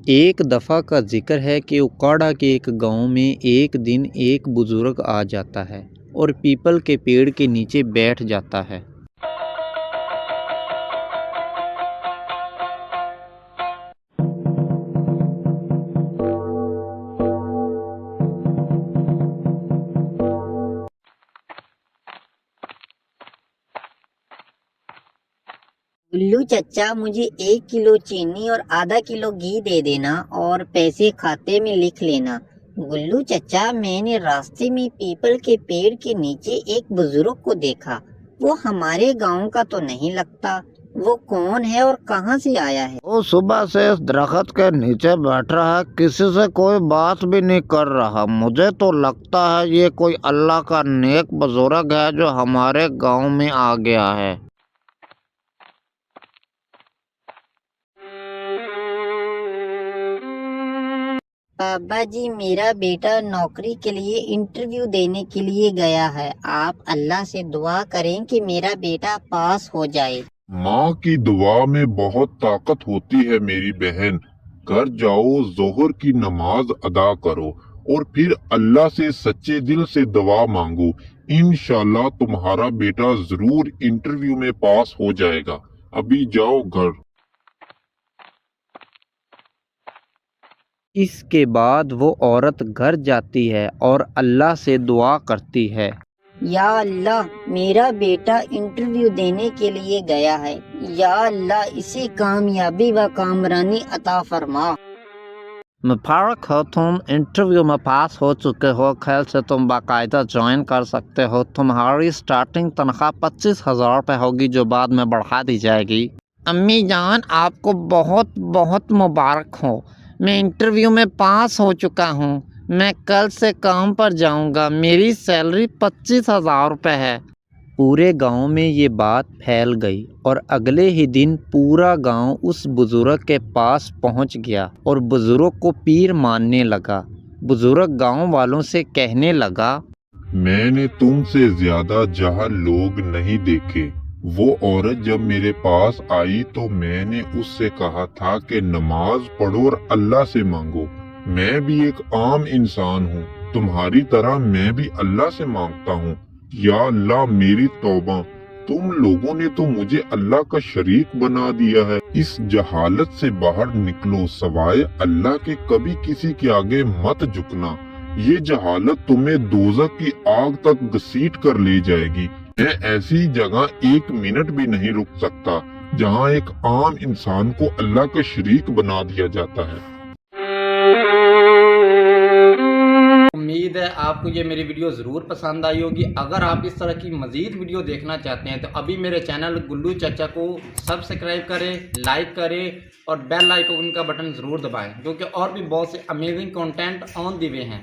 ایک دفعہ کا ذکر ہے کہ اکاڑا کے ایک گاؤں میں ایک دن ایک بزرگ آ جاتا ہے اور پیپل کے پیڑ کے نیچے بیٹھ جاتا ہے۔ گلو چچا، مجھے 1 کلو چینی اور آدھا کلو گھی دے دینا اور پیسے کھاتے میں لکھ لینا۔ گلو چچا، میں نے راستے میں پیپل کے پیڑ کے نیچے ایک بزرگ کو دیکھا۔ وہ ہمارے گاؤں کا تو نہیں لگتا۔ وہ کون ہے اور کہاں سے آیا ہے؟ وہ صبح سے اس درخت کے نیچے بیٹھ رہا ہے، کسی سے کوئی بات بھی نہیں کر رہا۔ مجھے تو لگتا ہے یہ کوئی اللہ کا نیک بزرگ ہے جو ہمارے گاؤں میں آ گیا ہے۔ بابا جی، میرا بیٹا نوکری کے لیے انٹرویو دینے کے لیے گیا ہے۔ آپ اللہ سے دعا کریں کہ میرا بیٹا پاس ہو جائے۔ ماں کی دعا میں بہت طاقت ہوتی ہے میری بہن۔ گھر جاؤ، ظہر کی نماز ادا کرو اور پھر اللہ سے سچے دل سے دعا مانگو۔ انشاءاللہ تمہارا بیٹا ضرور انٹرویو میں پاس ہو جائے گا۔ ابھی جاؤ گھر۔ اس کے بعد وہ عورت گھر جاتی ہے اور اللہ سے دعا کرتی ہے۔ یا اللہ، میرا بیٹا انٹرویو دینے کے لیے گیا ہے۔ یا اللہ، اسے کامیابی و کامرانی عطا فرما۔ مبارک ہو، تم انٹرویو میں پاس ہو چکے ہو۔ خیر سے تم باقاعدہ جوائن کر سکتے ہو۔ تمہاری سٹارٹنگ تنخواہ 25,000 روپے ہوگی جو بعد میں بڑھا دی جائے گی۔ امی جان، آپ کو بہت بہت مبارک ہو۔ میں انٹرویو میں پاس ہو چکا ہوں۔ میں کل سے کام پر جاؤں گا۔ میری سیلری 25,000 روپے ہے۔ پورے گاؤں میں یہ بات پھیل گئی اور اگلے ہی دن پورا گاؤں اس بزرگ کے پاس پہنچ گیا اور بزرگ کو پیر ماننے لگا۔ بزرگ گاؤں والوں سے کہنے لگا، میں نے تم سے زیادہ جاہل لوگ نہیں دیکھے۔ وہ عورت جب میرے پاس آئی تو میں نے اس سے کہا تھا کہ نماز پڑھو اور اللہ سے مانگو۔ میں بھی ایک عام انسان ہوں، تمہاری طرح میں بھی اللہ سے مانگتا ہوں۔ یا اللہ، میری توبہ، تم لوگوں نے تو مجھے اللہ کا شریک بنا دیا ہے۔ اس جہالت سے باہر نکلو، سوائے اللہ کے کبھی کسی کے آگے مت جھکنا۔ یہ جہالت تمہیں دوزخ کی آگ تک گھسیٹ کر لے جائے گی۔ میں ایسی جگہ 1 منٹ بھی نہیں رک سکتا جہاں ایک عام انسان کو اللہ کا شریک بنا دیا جاتا ہے۔ امید ہے آپ کو یہ میری ویڈیو ضرور پسند آئی ہوگی۔ اگر آپ اس طرح کی مزید ویڈیو دیکھنا چاہتے ہیں تو ابھی میرے چینل گلو چچا کو سبسکرائب کریں، لائک کریں اور بیل آئیکن کا بٹن ضرور دبائیں، کیونکہ اور بھی بہت سے امیزنگ کنٹینٹ آن دی وے ہیں۔